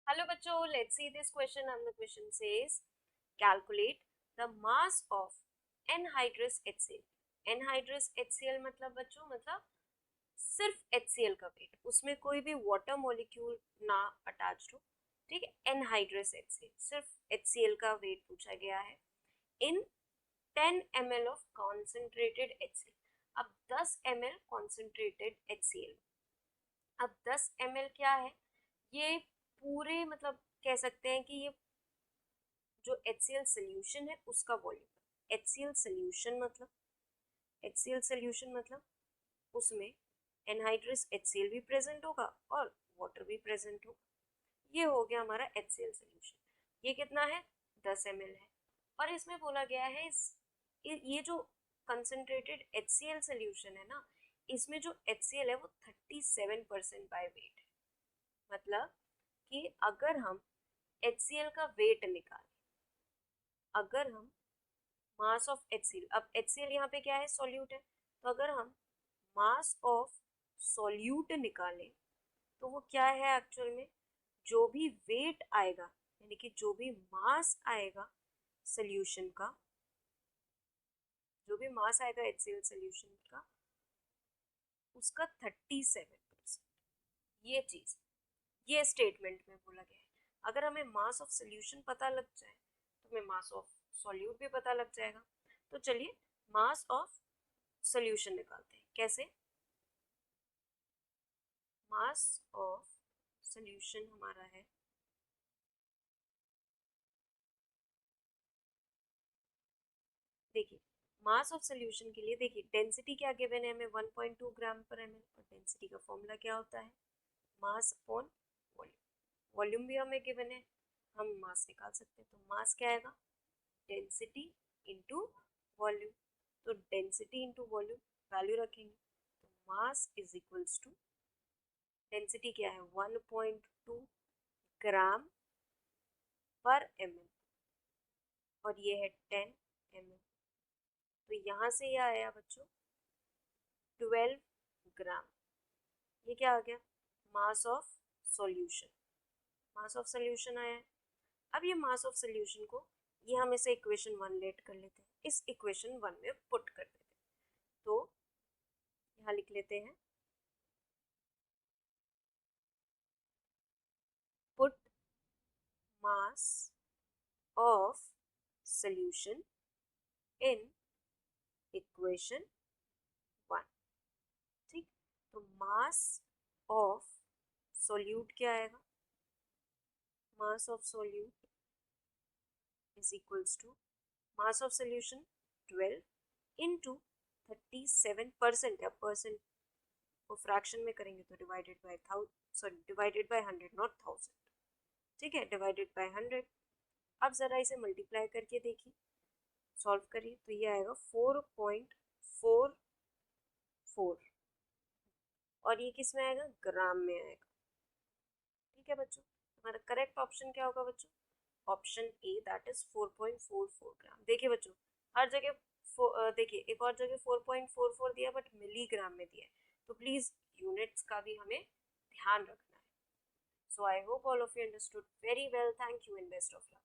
Hello बच्चों, let's see this question and the question says calculate the mass of anhydrous HCl. anhydrous HCl मतलब बच्चों मतलब सिर्फ HCl का वेट, उसमें कोई भी वाटर मॉलिक्यूल ना अटैच्ड हो, ठीक है। anhydrous HCl सिर्फ HCl का वेट पूछा गया है इन 10 ml of concentrated HCl. अब 10 ml concentrated HCl, अब 10 ml क्या है, ये पूरे मतलब कह सकते हैं कि ये जो HCl सोल्यूशन है उसका वॉल्यूम। HCl सोल्यूशन मतलब उसमें एनहाइड्रस HCl भी प्रेजेंट होगा और वाटर भी प्रेजेंट होगा। ये हो गया हमारा HCl सोल्यूशन। ये कितना है, 10 ml है। और इसमें बोला गया है ये जो कंसंट्रेटेड HCl सोल्यूशन है ना, इसमें जो HCl है वो 37% बाय वेट है। मतलब कि अगर हम HCl का वेट निकालें, अगर हम मास ऑफ HCl, अब HCl यहाँ पे क्या है, सॉल्यूट है, तो अगर हम मास ऑफ सॉल्यूट निकालें तो वो क्या है एक्चुअल में, जो भी वेट आएगा यानी कि जो भी मास आएगा सोल्यूशन का, जो भी मास आएगा HCl सोल्यूशन का, उसका 37%। ये चीज, ये स्टेटमेंट में बोला गया है। अगर हमें मास ऑफ सोल्यूशन पता लग जाए तो हमें मास ऑफ सॉल्यूट भी पता लग जाएगा। तो चलिए मास ऑफ सोल्यूशन निकालते हैं। कैसे, मास ऑफ सोल्यूशन हमारा है, देखिए मास ऑफ सोल्यूशन के लिए देखिए डेंसिटी क्या गिवन है हमें, 1.2 ग्राम पर एम एल। और डेंसिटी का फॉर्मूला क्या होता है, मास अपॉन वॉल्यूम। वॉल्यूम भी हमें गिवन है, हम मास निकाल सकते हैं। तो मास क्या आएगा, डेंसिटी इंटू वॉल्यूम। तो डेंसिटी इंटू वॉल्यूम वैल्यू रखेंगे, तो mass is equals to, density क्या है 1.2 ग्राम पर एम एल और ये है 10 एम एल। तो यहाँ से ये आया बच्चों 12 ग्राम। ये क्या आ गया, मास of solution. Mass of solution आया है। अब ये मास ऑफ सॉल्यूशन को ये हम इसे इक्वेशन 1 लेट कर लेते हैं, इस इक्वेशन 1 में पुट कर देते हैं। तो यहाँ लिख लेते हैं, put mass of solution in equation 1। ठीक, तो मास ऑफ सोल्यूट क्या आएगा, mass of solute is equals to mass of solution 12 into 37% है, परसेंट को फ्रैक्शन में करेंगे तो divided by divided by 100, not 1000। ठीक है, डिवाइडेड बाय 100। अब जरा इसे मल्टीप्लाई करके देखिए, सॉल्व करिए, तो ये आएगा 4.44 और ये किस में आएगा, ग्राम में आएगा। ठीक है बच्चों, हमारा करेक्ट ऑप्शन क्या होगा बच्चों, ऑप्शन ए, दैट इज 4.44 ग्राम। देखिए बच्चों, हर जगह देखिए एक और जगह 4.44 दिया बट मिलीग्राम में दिया है, तो प्लीज यूनिट्स का भी हमें ध्यान रखना है। So I hope all of you understood very well. Thank you and best of luck.